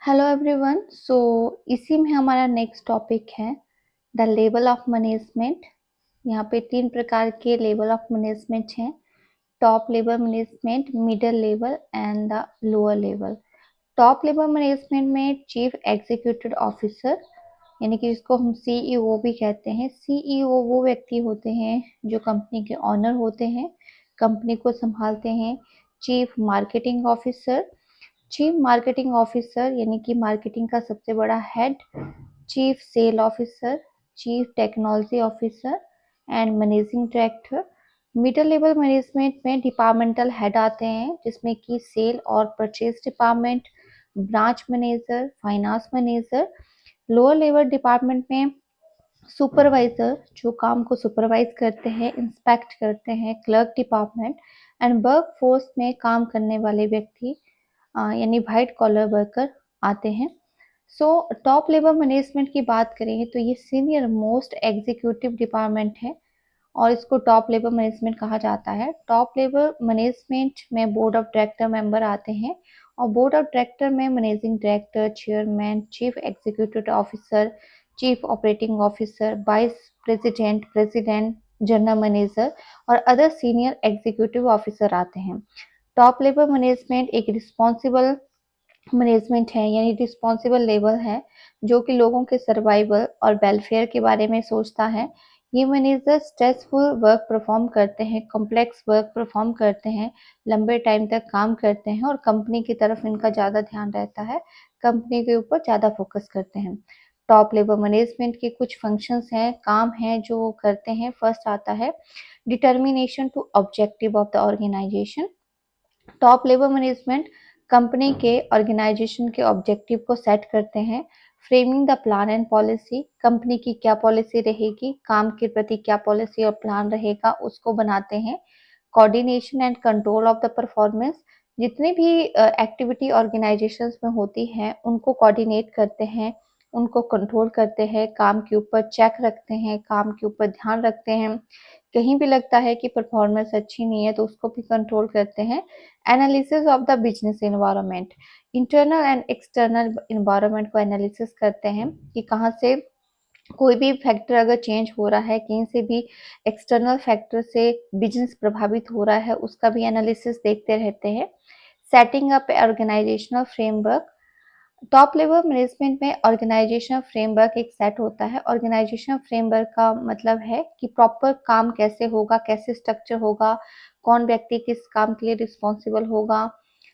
Hello everyone. इसी में हमारा नेक्स्ट टॉपिक है द लेवल ऑफ मैनेजमेंट। यहाँ पे 3 प्रकार के लेवल ऑफ मैनेजमेंट हैं। Top level management, middle level and the lower level. Top level management में चीफ एग्जीक्यूटिव ऑफिसर यानी कि जिसको हम सीईओ भी कहते हैं। सीईओ वो व्यक्ति होते हैं जो कंपनी के ऑनर होते हैं, कंपनी को संभालते हैं। Chief marketing officer, chief marketing officer यानी कि मार्केटिंग का सबसे बड़ा head. Chief sale officer, chief technology officer and managing director. Middle level management में डिपार्टमेंटल हेड आते हैं जिसमें कि सेल और purchase department, branch manager, finance manager. Lower level department में सुपरवाइजर जो काम को सुपरवाइज करते हैं, इंस्पेक्ट करते हैं, clerk department and work force में काम करने वाले व्यक्ति यानी व्हाइट कॉलर वर्कर आते हैं। टॉप लेवल मैनेजमेंट की बात करें तो ये सीनियर मोस्ट एग्जीक्यूटिव डिपार्टमेंट है और इसको टॉप लेवल मैनेजमेंट कहा जाता है। टॉप लेवल मैनेजमेंट में बोर्ड ऑफ डायरेक्टर मेंबर आते हैं और बोर्ड ऑफ डायरेक्टर में managing director, chairman, chief executive officer, chief operating officer, vice president, president, general manager और अदर सीनियर एग्जीक्यूटिव ऑफिसर आते हैं। टॉप लेवल मैनेजमेंट एक responsible management है यानी रिस्पॉन्सिबल लेवल है जो कि लोगों के सर्वाइवल और वेलफेयर के बारे में सोचता है। ये मैनेजर स्ट्रेसफुल वर्क परफॉर्म करते हैं, कॉम्प्लेक्स वर्क परफॉर्म करते हैं, लंबे टाइम तक काम करते हैं और कंपनी की तरफ इनका ज़्यादा ध्यान रहता है, कंपनी के ऊपर ज़्यादा फोकस करते हैं। टॉप लेवल मैनेजमेंट के कुछ फंक्शंस हैं, काम हैं जो करते हैं। फर्स्ट आता है determination to objective of the organisation. Top level management company के ऑर्गेनाइजेशन के ऑब्जेक्टिव को सेट करते हैं। Framing the plan and policy, company की क्या पॉलिसी रहेगी, काम के प्रति क्या पॉलिसी और प्लान रहेगा, उसको बनाते हैं। Coordination and control of the performance, जितनी भी एक्टिविटी ऑर्गेनाइजेशंस में होती हैं उनको कोऑर्डिनेट करते हैं, उनको कंट्रोल करते हैं, काम के ऊपर चेक रखते हैं, काम के ऊपर ध्यान रखते हैं। कहीं भी लगता है कि परफॉर्मेंस अच्छी नहीं है तो उसको भी कंट्रोल करते हैं। Analysis of the business environment, internal and external environment को एनालिसिस करते हैं कि कहाँ से कोई भी फैक्टर अगर चेंज हो रहा है, कहीं से भी एक्सटर्नल फैक्टर से बिजनेस प्रभावित हो रहा है, उसका भी एनालिसिस देखते रहते हैं। Setting up organisational framework, top level management में ऑर्गेनाइजेशनल फ्रेमवर्क एक सेट होता है। ऑर्गेनाइजेशनल फ्रेमवर्क का मतलब है कि प्रॉपर काम कैसे होगा, कैसे स्ट्रक्चर होगा, कौन व्यक्ति किस काम के लिए रिस्पॉन्सिबल होगा,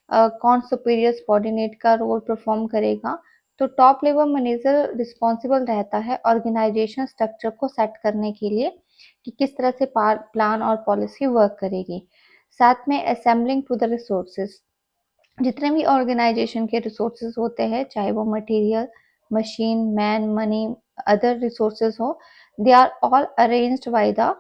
कौन सुपीरियर सबॉर्डिनेट का रोल परफॉर्म करेगा। तो टॉप लेवल मैनेजर रिस्पॉन्सिबल रहता है ऑर्गेनाइजेशन स्ट्रक्चर को सेट करने के लिए कि किस तरह से प्लान और पॉलिसी वर्क करेगी। साथ में असेंबलिंग टू द रिसोर्सेज, जितने भी ऑर्गेनाइजेशन के रिसोर्सेज होते हैं, चाहे वो material, machine, man, money, other resources हो, they are all arranged by the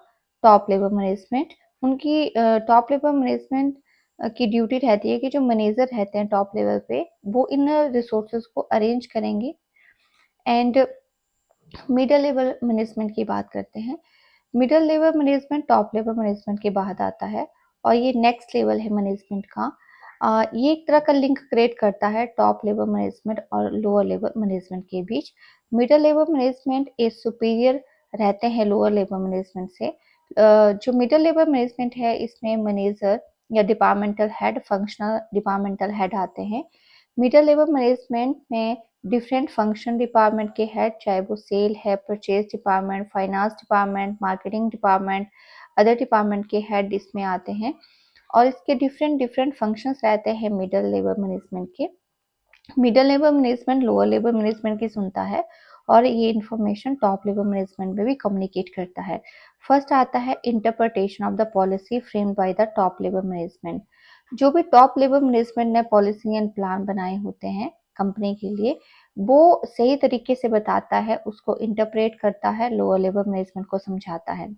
top level management. उनकी टॉप लेवल मैनेजमेंट की ड्यूटी रहती है कि जो मैनेजर रहते हैं टॉप लेवल पे वो इन रिसोर्सेज को अरेंज करेंगे। एंड मिडल लेवल मैनेजमेंट की बात करते हैं। Middle level management top level management के बाद आता है और ये नेक्स्ट लेवल है मैनेजमेंट का। ये एक तरह का लिंक क्रिएट करता है टॉप लेवल मैनेजमेंट और लोअर लेवल मैनेजमेंट के बीच। मिडल लेवल मैनेजमेंट एक सुपीरियर रहते हैं लोअर लेवल मैनेजमेंट से। जो मिडल लेवल मैनेजमेंट है इसमें मैनेजर या departmental head, functional departmental head आते हैं। मिडल लेवल मैनेजमेंट में डिफरेंट फंक्शन डिपार्टमेंट के हेड, चाहे वो सेल है, purchase department, finance department, marketing department, other department के हेड इसमें आते हैं और इसके डिफरेंट डिफरेंट फंक्शंस रहते हैं मिडल लेवल मैनेजमेंट के। Middle level management lower level management की सुनता है और ये इंफॉर्मेशन टॉप लेवल मैनेजमेंट में भी कम्युनिकेट करता है। फर्स्ट आता है interpretation of the policy framed bye the top level management. जो भी टॉप लेवल मैनेजमेंट ने पॉलिसी एंड प्लान बनाए होते हैं कंपनी के लिए, वो सही तरीके से बताता है, उसको इंटरप्रेट करता है, लोअर लेवल मैनेजमेंट को समझाता है।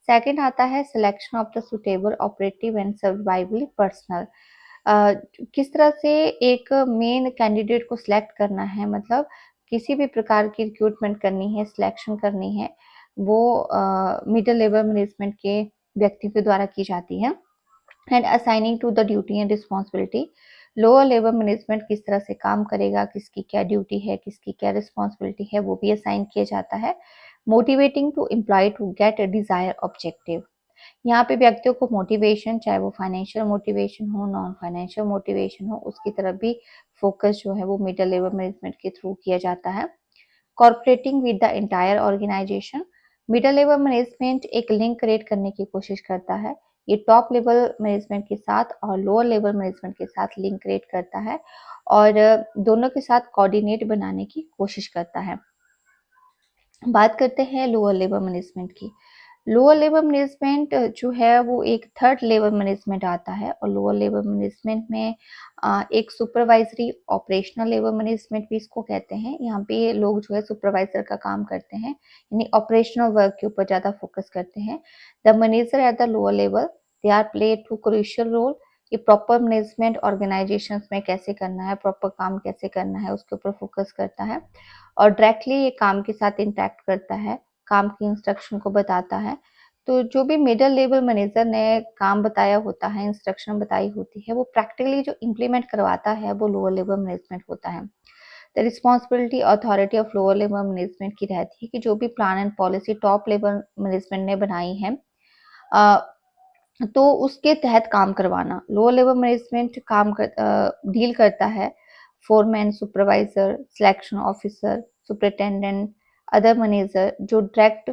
सेकंड आता है selection of the suitable operative and survival personal. किस तरह से एक मेन कैंडिडेट को सिलेक्ट करना है, मतलब किसी भी प्रकार की रिक्रूटमेंट करनी है, सिलेक्शन करनी है, वो मिडल लेवल मैनेजमेंट के व्यक्ति के द्वारा की जाती है। And assigning to the duty and responsibility, lower level management किस तरह से काम करेगा, किसकी क्या ड्यूटी है, किसकी क्या रिस्पॉन्सिबिलिटी है, वो भी असाइन किया जाता है। Motivating to employ to get a desire objective, यहाँ पे व्यक्तियों को मोटिवेशन, चाहे वो फाइनेंशियल मोटिवेशन हो, नॉन फाइनेंशियल मोटिवेशन हो, उसकी तरफ भी फोकस जो है वो मिडिल लेवल मैनेजमेंट के थ्रू किया जाता है। Cooperating with the entire organisation, middle level management एक लिंक क्रिएट करने की कोशिश करता है। ये टॉप लेवल मैनेजमेंट के साथ और लोअर लेवल मैनेजमेंट के साथ लिंक क्रिएट करता है और दोनों के साथ कोऑर्डिनेट बनाने की कोशिश करता है। बात करते हैं लोअर लेवल मैनेजमेंट की। लोअर लेवल मैनेजमेंट जो है वो एक थर्ड लेवल मैनेजमेंट आता है और लोअर लेवल मैनेजमेंट में एक सुपरवाइजरी ऑपरेशनल लेवल मैनेजमेंट भी इसको कहते हैं। यहाँ पे लोग जो है सुपरवाइजर का काम करते हैं, यानी ऑपरेशनल वर्क के ऊपर ज़्यादा फोकस करते हैं। The manager at the lower level they are play to crucial role. ये प्रॉपर मैनेजमेंट ऑर्गेनाइजेशन में कैसे करना है, प्रॉपर काम कैसे करना है, उसके ऊपर फोकस करता है और डायरेक्टली ये काम के साथ इंटरेक्ट करता है, काम की इंस्ट्रक्शन को बताता है। तो जो भी मिडल लेवल मैनेजर ने काम बताया होता है, इंस्ट्रक्शन बताई होती है, वो प्रैक्टिकली जो इम्प्लीमेंट करवाता है वो लोअर लेवल मैनेजमेंट होता है। The responsibility authority of lower level management की रहती है कि जो भी plan and policy top level management ने बनाई है तो उसके तहत काम करवाना। लोअर लेवल मैनेजमेंट डील करता है foreman, supervisor, selection officer, superintendent, other manager जो डायरेक्ट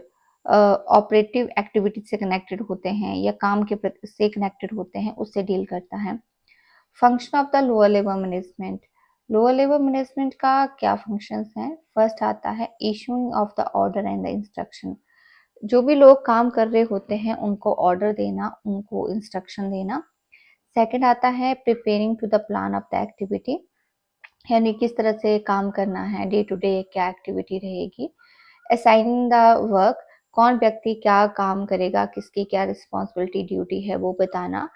ऑपरेटिव एक्टिविटी से कनेक्टेड होते हैं या काम के से कनेक्टेड होते हैं, उससे डील करता है। Function of the lower level management, lower level management का क्या फंक्शंस हैं? फर्स्ट आता है issuing of the order and the instruction, जो भी लोग काम कर रहे होते हैं उनको ऑर्डर देना, उनको इंस्ट्रक्शन देना। सेकंड आता है preparing to the plan of the activity, यानी किस तरह से काम करना है, डे टू डे क्या एक्टिविटी रहेगी। असाइनिंग द वर्क, कौन व्यक्ति क्या काम करेगा, किसकी क्या रिस्पॉन्सिबिलिटी ड्यूटी है वो बताना।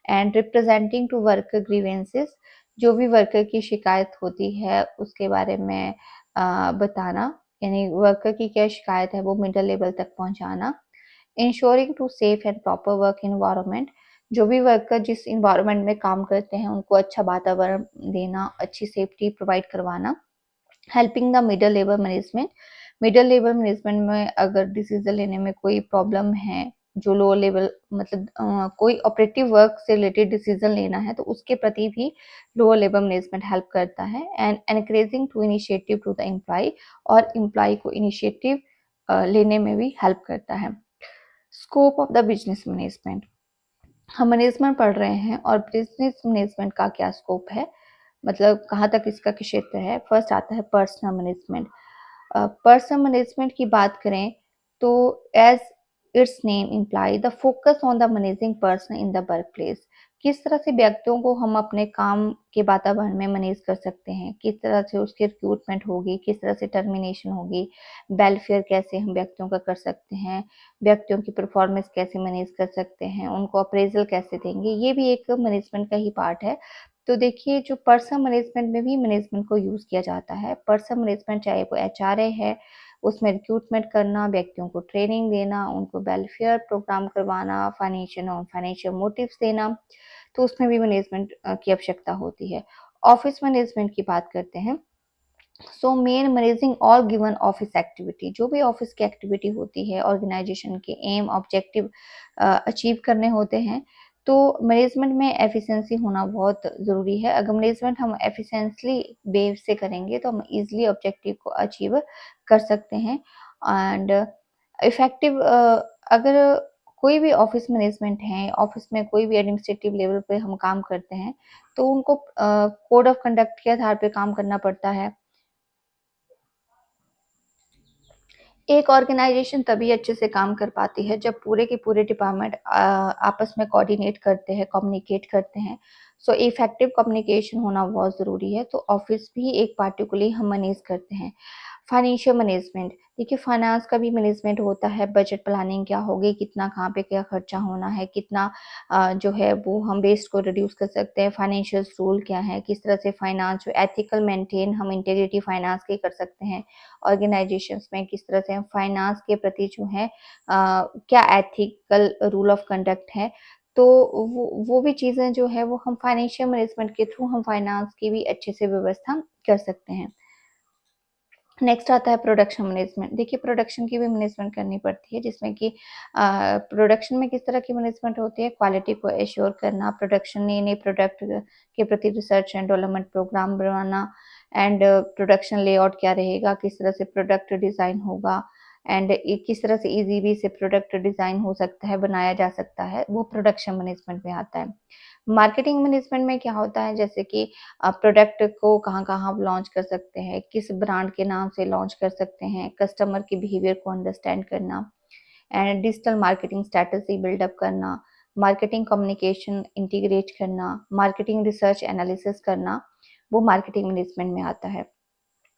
And representing two worker grievances, जो भी वर्कर की शिकायत होती है उसके बारे में बताना, यानी वर्कर की क्या शिकायत है वो मिडिल लेवल तक पहुंचाना। Ensuring to safe and proper work environment, जो भी वर्कर जिस इन्वायरमेंट में काम करते हैं उनको अच्छा वातावरण देना, अच्छी सेफ्टी प्रोवाइड करवाना। Helping the middle level management, middle level management में अगर डिसीजन लेने में कोई प्रॉब्लम है, जो लोअर लेवल मतलब कोई ऑपरेटिव वर्क से रिलेटेड डिसीजन लेना है तो उसके प्रति भी लोअर लेवल मैनेजमेंट हेल्प करता है। And encouraging to initiative to the employ, और एम्प्लॉय को इनिशिएटिव लेने में भी हेल्प करता है। Scope of the business management, हम मैनेजमेंट पढ़ रहे हैं और बिजनेस मैनेजमेंट का क्या स्कोप है, मतलब कहाँ तक इसका क्षेत्र है। फर्स्ट आता है पर्सनल मैनेजमेंट। पर्सनल मैनेजमेंट की बात करें तो as its name imply the focus on the managing person in the workplace, किस तरह से व्यक्तियों को हम अपने काम के वातावरण में मैनेज कर सकते हैं, किस तरह से उसकी रिक्रूटमेंट होगी, किस तरह से टर्मिनेशन होगी, वेलफेयर कैसे हम व्यक्तियों का कर सकते हैं, व्यक्तियों की परफॉर्मेंस कैसे मैनेज कर सकते हैं, उनको अप्रेजल कैसे देंगे, ये भी एक मैनेजमेंट का ही पार्ट है। तो देखिए जो पर्सनल मैनेजमेंट में भी मैनेजमेंट को यूज़ किया जाता है। पर्सनल मैनेजमेंट चाहे वो एचआरए है, उसमें रिक्रूटमेंट करना, व्यक्तियों को ट्रेनिंग देना, उनको वेलफेयर प्रोग्राम करवाना, फाइनेंशियल नॉन फाइनेंशियल मोटिव्स देना, तो उसमें भी मैनेजमेंट की आवश्यकता होती है। ऑफिस मैनेजमेंट की बात करते हैं। So main managing all given office activity, जो भी ऑफिस की एक्टिविटी होती है, ऑर्गेनाइजेशन के एम ऑब्जेक्टिव अचीव करने होते हैं, तो मैनेजमेंट में एफिशिएंसी होना बहुत ज़रूरी है। अगर मैनेजमेंट हम एफिशिएंटली बेस से करेंगे तो हम इजीली ऑब्जेक्टिव को अचीव कर सकते हैं। एंड इफेक्टिव अगर कोई भी ऑफिस मैनेजमेंट है, ऑफिस में कोई भी एडमिनिस्ट्रेटिव लेवल पे हम काम करते हैं तो उनको कोड ऑफ कंडक्ट के आधार पे काम करना पड़ता है। एक ऑर्गेनाइजेशन तभी अच्छे से काम कर पाती है जब पूरे के पूरे डिपार्टमेंट आपस में कोऑर्डिनेट करते हैं, कम्युनिकेट करते हैं। सो इफेक्टिव कम्युनिकेशन होना बहुत ज़रूरी है। तो ऑफिस भी एक पार्टिकुलरली हम मैनेज करते हैं। फाइनेंशियल मैनेजमेंट, देखिए फाइनेंस का भी मैनेजमेंट होता है। बजट प्लानिंग क्या होगी, कितना कहाँ पे क्या खर्चा होना है, कितना जो है वो हम वेस्ट को रिड्यूस कर सकते हैं। फाइनेंशियल रूल क्या है, किस तरह से फाइनेंस जो एथिकल मेंटेन हम इंटीग्रिटी फाइनेंस की कर सकते हैं ऑर्गेनाइजेशंस में, किस तरह से हम फाइनेंस के प्रति जो है क्या एथिकल रूल ऑफ कंडक्ट है। तो वो भी चीज़ें जो है वो हम फाइनेंशियल मैनेजमेंट के थ्रू हम फाइनेंस की भी अच्छे से व्यवस्था कर सकते हैं। नेक्स्ट आता है प्रोडक्शन मैनेजमेंट। देखिए प्रोडक्शन की भी मैनेजमेंट करनी पड़ती है, जिसमें कि प्रोडक्शन में किस तरह की मैनेजमेंट होती है, क्वालिटी को एश्योर करना, प्रोडक्शन नए-नए प्रोडक्ट के प्रति रिसर्च एंड डेवलपमेंट प्रोग्राम बनाना एंड प्रोडक्शन लेआउट क्या रहेगा, किस तरह से प्रोडक्ट डिज़ाइन होगा एंड किस तरह से ईज़िली से प्रोडक्ट डिज़ाइन हो सकता है, बनाया जा सकता है, वो प्रोडक्शन मैनेजमेंट में आता है। मार्केटिंग मैनेजमेंट में क्या होता है, जैसे कि प्रोडक्ट को कहाँ-कहाँ आप लॉन्च कर सकते हैं, किस ब्रांड के नाम से लॉन्च कर सकते हैं, कस्टमर के बिहेवियर को अंडरस्टैंड करना and digital marketing strategy build up करना, मार्केटिंग कम्युनिकेशन इंटीग्रेट करना, मार्केटिंग रिसर्च एनालिसिस करना, वो मार्केटिंग मैनेजमेंट में आता है।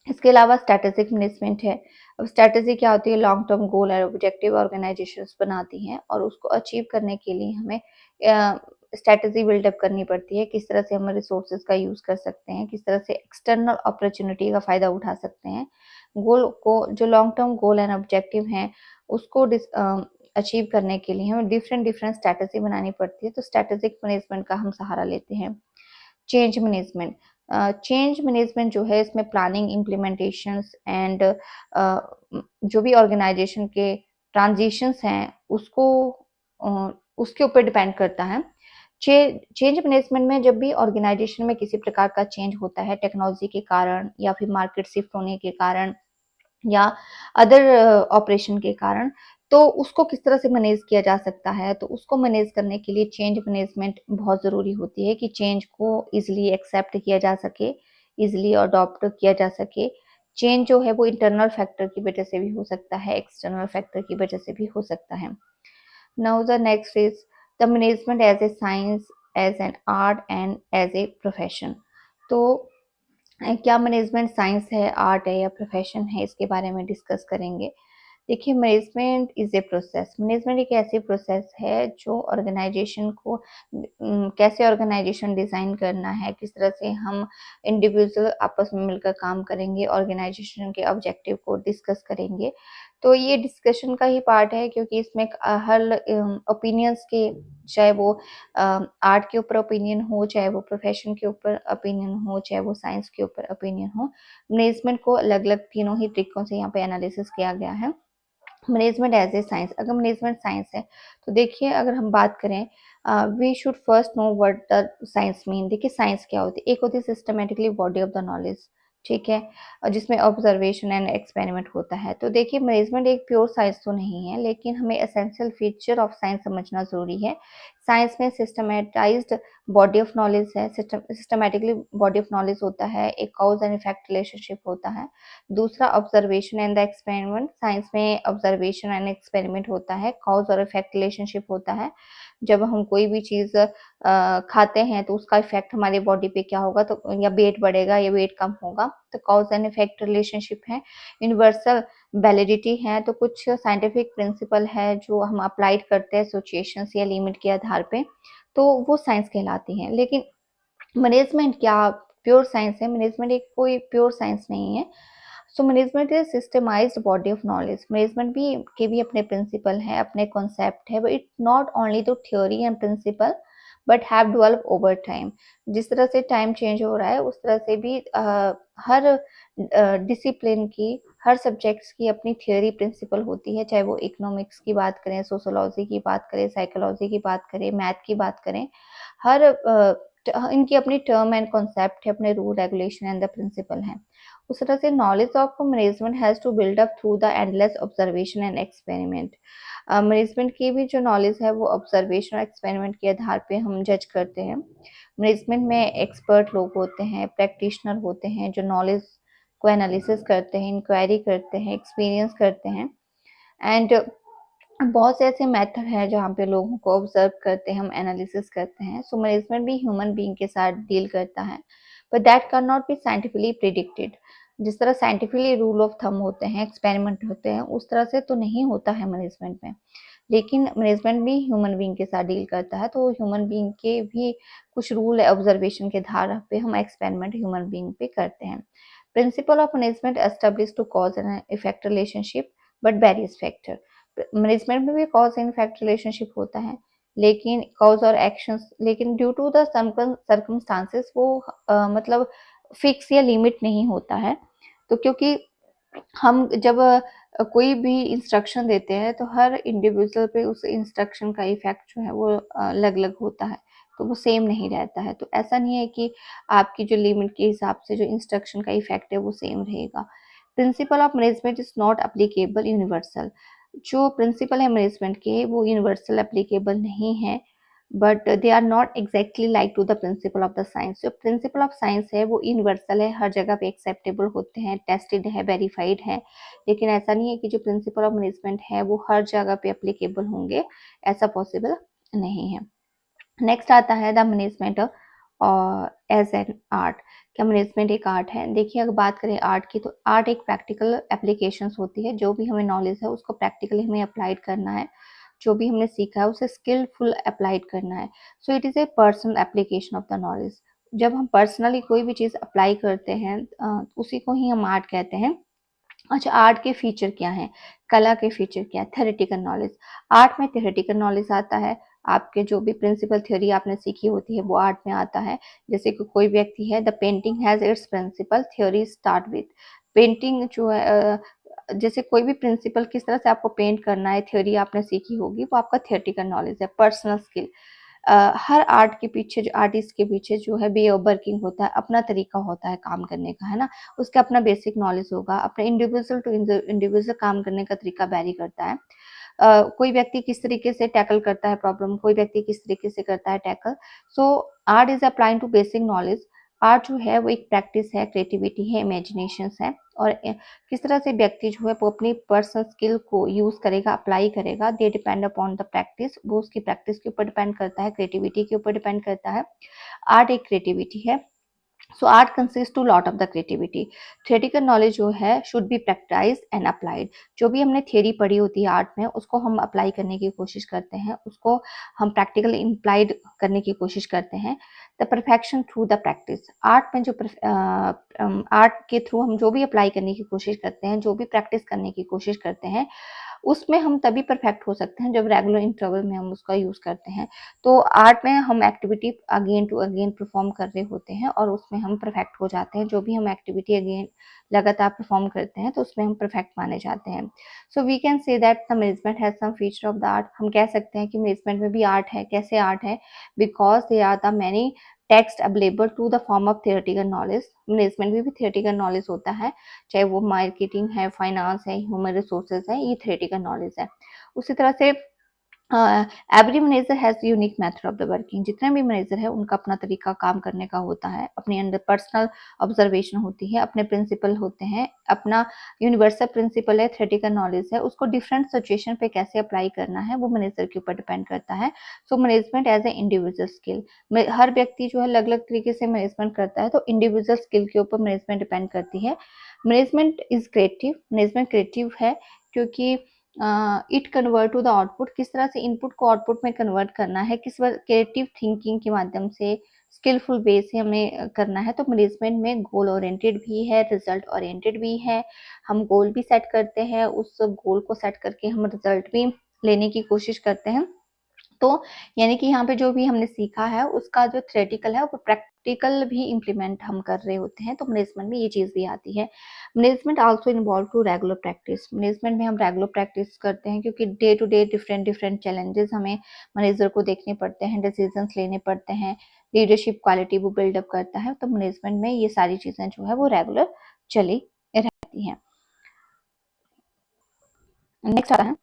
इसके अलावा स्ट्रैटेजिक मैनेजमेंट है। अब स्ट्रैटेजी क्या होती है, लॉन्ग टर्म गोल और ऑब्जेक्टिव ऑर्गेनाइजेशंस बनाती हैं और उसको अचीव करने के लिए हमें स्ट्रैटेजी बिल्डअप करनी पड़ती है। किस तरह से हम रिसोर्सेज का यूज़ कर सकते हैं, किस तरह से एक्सटर्नल अपॉर्चुनिटी का फ़ायदा उठा सकते हैं। गोल को जो long term goal and objective हैं, उसको अचीव करने के लिए हमें डिफरेंट डिफरेंट स्ट्रैटेजी बनानी पड़ती है, तो स्ट्रैटेजिक मैनेजमेंट का हम सहारा लेते हैं। Change management. चेंज मैनेजमेंट जो है इसमें प्लानिंग, इम्प्लीमेंटेशंस एंड जो भी ऑर्गेनाइजेशन के ट्रांज़िशंस हैं उसको उसके ऊपर डिपेंड करता है। चे चेंज मैनेजमेंट में जब भी ऑर्गेनाइजेशन में किसी प्रकार का चेंज होता है टेक्नोलॉजी के कारण या फिर मार्केट शिफ्ट होने के कारण या अदर ऑपरेशन के कारण, तो उसको किस तरह से मैनेज किया जा सकता है, तो उसको मैनेज करने के लिए चेंज मैनेजमेंट बहुत ज़रूरी होती है कि चेंज को ईज़िली एक्सेप्ट किया जा सके, ईज़िली अडॉप्ट किया जा सके। चेंज जो है वो इंटरनल फैक्टर की वजह से भी हो सकता है, एक्सटर्नल फैक्टर की वजह से भी हो सकता है। Now the next is the management as a science, as an art and as a profession. तो क्या मैनेजमेंट साइंस है, आर्ट है या प्रोफेशन है, इसके बारे में डिस्कस करेंगे। देखिए management is a process. Management एक ऐसी प्रोसेस है जो ऑर्गेनाइजेशन को कैसे ऑर्गेनाइजेशन डिज़ाइन करना है, किस तरह से हम इंडिविजुअल आपस में मिलकर काम करेंगे, ऑर्गेनाइजेशन के ऑब्जेक्टिव को डिस्कस करेंगे। तो ये डिस्कशन का ही पार्ट है, क्योंकि इसमें हर ओपिनियंस के, चाहे वो आर्ट के ऊपर ओपिनियन हो, चाहे वो प्रोफेशन के ऊपर ओपिनियन हो, चाहे वो साइंस के ऊपर ओपिनियन हो, मैनेजमेंट को अलग-अलग तीनों ही तरीकों से यहाँ पे एनालिसिस किया गया है। मैनेजमेंट एज़ ए साइंस, अगर मैनेजमेंट साइंस है, तो देखिए अगर हम बात करें we should first know what the science mean. देखिए साइंस क्या होती है, एक होती है systematically body of the knowledge, ठीक है? जिसमें ऑब्जर्वेशन एंड एक्सपेरिमेंट होता है। तो देखिए मैनेजमेंट एक प्योर साइंस तो नहीं है, लेकिन हमें एसेंशियल फीचर ऑफ साइंस समझना ज़रूरी है। साइंस में सिस्टमैटाइज़्ड बॉडी ऑफ नॉलेज है, सिस्टमैटिकली बॉडी ऑफ नॉलेज होता है, एक कॉज़ एंड इफेक्ट रिलेशनशिप होता है। दूसरा observation and the experiment, science में ऑब्जर्वेशन एंड एक्सपेरिमेंट होता है, कॉज और इफेक्ट रिलेशनशिप होता है। जब हम कोई भी चीज़ खाते हैं तो उसका इफेक्ट हमारी बॉडी पे क्या होगा, तो या वेट बढ़ेगा या वेट कम होगा, तो कॉज एंड इफेक्ट रिलेशनशिप है। यूनिवर्सल वैलिडिटी है, तो कुछ साइंटिफिक प्रिंसिपल है जो हम अप्लाइड करते हैं सिचुएशंस या लिमिट के आधार पे, तो वो साइंस कहलाती हैं। लेकिन मैनेजमेंट क्या प्योर साइंस है? मैनेजमेंट एक कोई प्योर साइंस नहीं है। So management is systemised body of knowledge. Management भी के भी अपने प्रिंसिपल हैं, अपने कॉन्सेप्ट है, but it not only the theory and principle but have develop over time. जिस तरह से टाइम चेंज हो रहा है उस तरह से भी हर डिसिप्लिन की, हर सब्जेक्ट्स की अपनी थ्योरी प्रिंसिपल होती है, चाहे वो इकोनॉमिक्स की बात करें, सोशोलॉजी की बात करें, साइकोलॉजी की बात करें, मैथ की बात करें। हर इनकी अपनी टर्म एंड कॉन्सेप्ट है, अपने rule regulation and the principle हैं। उस तरह से knowledge of management has to build up through the endless observation and experiment. Management की भी जो नॉलेज है वो ऑब्जर्वेशन और एक्सपेरिमेंट के आधार पे हम जज करते हैं। मैनेजमेंट में एक्सपर्ट लोग होते हैं, प्रैक्टिशनर होते हैं जो नॉलेज को एनालिसिस करते हैं, इंक्वायरी करते हैं, एक्सपीरियंस करते हैं एंड बहुत से ऐसे मेथड हैं जहाँ पे लोगों को ऑब्जर्व करते हैं, हम एनालिसिस करते हैं। सो मैनेजमेंट भी ह्यूमन बीइंग के साथ डील करता है, but that can not be scientifically predicted. जिस तरह साइंटिफिकली रूल ऑफ थंब होते हैं, एक्सपेरिमेंट होते हैं, उस तरह से तो नहीं होता है मैनेजमेंट में। लेकिन मैनेजमेंट भी ह्यूमन बीइंग के साथ डील करता है, तो ह्यूमन बीइंग के भी कुछ रूल ऑब्जर्वेशन के आधार पे हम एक्सपेरिमेंट ह्यूमन बीइंग पे करते हैं। Principle of management establish to cause and effect relationship but various factor. Management में भी कॉज एंड इफेक्ट रिलेशनशिप होता है, लेकिन कॉज और एक्शंस, लेकिन ड्यू टू द सर्कमस्टांसेस वो मतलब फिक्स या लिमिट नहीं होता है। तो क्योंकि हम जब कोई भी इंस्ट्रक्शन देते हैं तो हर इंडिविजुअल पे उस इंस्ट्रक्शन का इफेक्ट जो है वो अलग अलग होता है, तो वो सेम नहीं रहता है। तो ऐसा नहीं है कि आपकी जो लिमिट के हिसाब से जो इंस्ट्रक्शन का इफेक्ट है वो सेम रहेगा। Principle of management is not applicable universal. जो प्रिंसिपल है मैनेजमेंट के वो यूनिवर्सल अप्लीकेबल नहीं है, but they are not exactly like to the principle of the science. जो प्रिंसिपल ऑफ साइंस है वो यूनिवर्सल है, हर जगह पे एक्सेप्टेबल होते हैं, टेस्टेड है, वेरीफाइड है। लेकिन ऐसा नहीं है कि जो प्रिंसिपल ऑफ मैनेजमेंट है वो हर जगह पे अप्लीकेबल होंगे, ऐसा पॉसिबल नहीं है। नेक्स्ट आता है द मैनेजमेंट और एज एन आर्ट। क्या मैनेजमेंट एक आर्ट है? देखिए, अगर बात करें आर्ट की, तो आर्ट एक प्रैक्टिकल एप्लीकेशंस होती है। जो भी हमें नॉलेज है उसको प्रैक्टिकली हमें अप्लाइड करना है, जो भी हमने सीखा है उसे स्किलफुल अप्लाइड करना है। So it is a personal application of the knowledge. जब हम पर्सनली कोई भी चीज़ अप्लाई करते हैं उसी को ही हम आर्ट कहते हैं। अच्छा, आर्ट के फीचर क्या हैं? कला के फीचर क्या है? Theoretical knowledge. आर्ट में थ्योरेटिकल नॉलेज आता है। आपके जो भी प्रिंसिपल थ्योरी आपने सीखी होती है वो आर्ट में आता है। जैसे कि कोई व्यक्ति है, the painting has its principle theory start with. Painting जो है जैसे कोई भी प्रिंसिपल किस तरह से आपको पेंट करना है, थ्योरी आपने सीखी होगी, वो आपका थ्योरेटिकल नॉलेज है। पर्सनल स्किल, हर आर्ट के पीछे जो आर्टिस्ट के पीछे जो है वे ऑफ वर्किंग होता है, अपना तरीका होता है काम करने का, है ना? उसका अपना बेसिक नॉलेज होगा, अपने इंडिविजुअल टू इंडिविजुअल काम करने का तरीका वैरी करता है। कोई व्यक्ति किस तरीके से टैकल करता है प्रॉब्लम, कोई व्यक्ति किस तरीके से करता है tackle. So art is applying to basic knowledge. Art जो है वो एक प्रैक्टिस है, क्रिएटिविटी है, इमेजिनेशंस है, और किस तरह से व्यक्ति जो है वो अपनी पर्सनल स्किल को यूज करेगा, अप्लाई करेगा, they depend upon the practice. वो उसकी प्रैक्टिस के ऊपर डिपेंड करता है, क्रिएटिविटी के ऊपर डिपेंड करता है। आर्ट एक क्रिएटिविटी है। So art consist to lot of the creativity. Theoretical knowledge जो है शुड बी प्रैक्टाइज्ड एंड अप्लाइड। जो भी हमने थियरी पढ़ी होती है आर्ट में उसको हम अप्लाई करने की कोशिश करते हैं, उसको हम प्रैक्टिकली इम्प्लाइड करने की कोशिश करते हैं। The perfection through the practice. Art में जो आर्ट के थ्रू हम जो भी अप्लाई करने की कोशिश करते हैं, जो भी प्रैक्टिस करने की कोशिश करते हैं, उसमें हम तभी परफेक्ट हो सकते हैं जब रेगुलर इंटरवल में हम उसका यूज़ करते हैं। तो आर्ट में हम activity again to again perform कर रहे होते हैं और उसमें हम परफेक्ट हो जाते हैं। जो भी हम एक्टिविटी अगेन लगातार परफॉर्म करते हैं तो उसमें हम परफेक्ट माने जाते हैं। So we can say that the management has some feature of the art. हम कह सकते हैं कि मैनेजमेंट में भी आर्ट है। कैसे आर्ट है? Because they are the many text available to the form of theoretical knowledge. Management में भी थियोरेटिकल नॉलेज होता है, चाहे वो मार्केटिंग है, फाइनेंस है, ह्यूमन रिसोर्सेज है, ये थियोरेटिकल नॉलेज है। उसी तरह से every manager has unique method of the working. जितने भी मैनेजर है उनका अपना तरीका काम करने का होता है, अपने अंदर पर्सनल ऑब्जर्वेशन होती है, अपने प्रिंसिपल होते हैं, अपना यूनिवर्सल प्रिंसिपल है, थ्योरेटिकल नॉलेज है, उसको डिफरेंट सिचुएशन पे कैसे अप्लाई करना है वो मैनेजर के ऊपर डिपेंड करता है। So management as a individual skill. हर व्यक्ति जो है अलग अलग तरीके से मैनेजमेंट करता है, तो इंडिविजुअल स्किल के ऊपर मैनेजमेंट डिपेंड करती है। Management is creative. Management creative है क्योंकि it convert to the output. किस तरह से इनपुट को आउटपुट में कन्वर्ट करना है, किस क्रिएटिव थिंकिंग के माध्यम से, स्किलफुल वे से हमें करना है। तो मैनेजमेंट में गोल ओरिएंटेड भी है, रिजल्ट ओरिएंटेड भी है। हम गोल भी सेट करते हैं, उस गोल को सेट करके हम रिजल्ट भी लेने की कोशिश करते हैं। तो यानी कि यहाँ पे जो भी हमने सीखा है उसका जो थ्योरेटिकल है वो प्रैक्टिकल भी इम्प्लीमेंट हम कर रहे होते हैं। तो मैनेजमेंट में ये चीज़ भी आती है। Management also involve to regular practice. Management में हम रेगुलर प्रैक्टिस करते हैं क्योंकि day to day different different challenges हमें मैनेजर को देखने पड़ते हैं, डिसीजंस लेने पड़ते हैं, लीडरशिप क्वालिटी वो बिल्डअप करता है। तो मैनेजमेंट में ये सारी चीज़ें जो है वो रेगुलर चली रहती हैं। नेक्स्ट आता है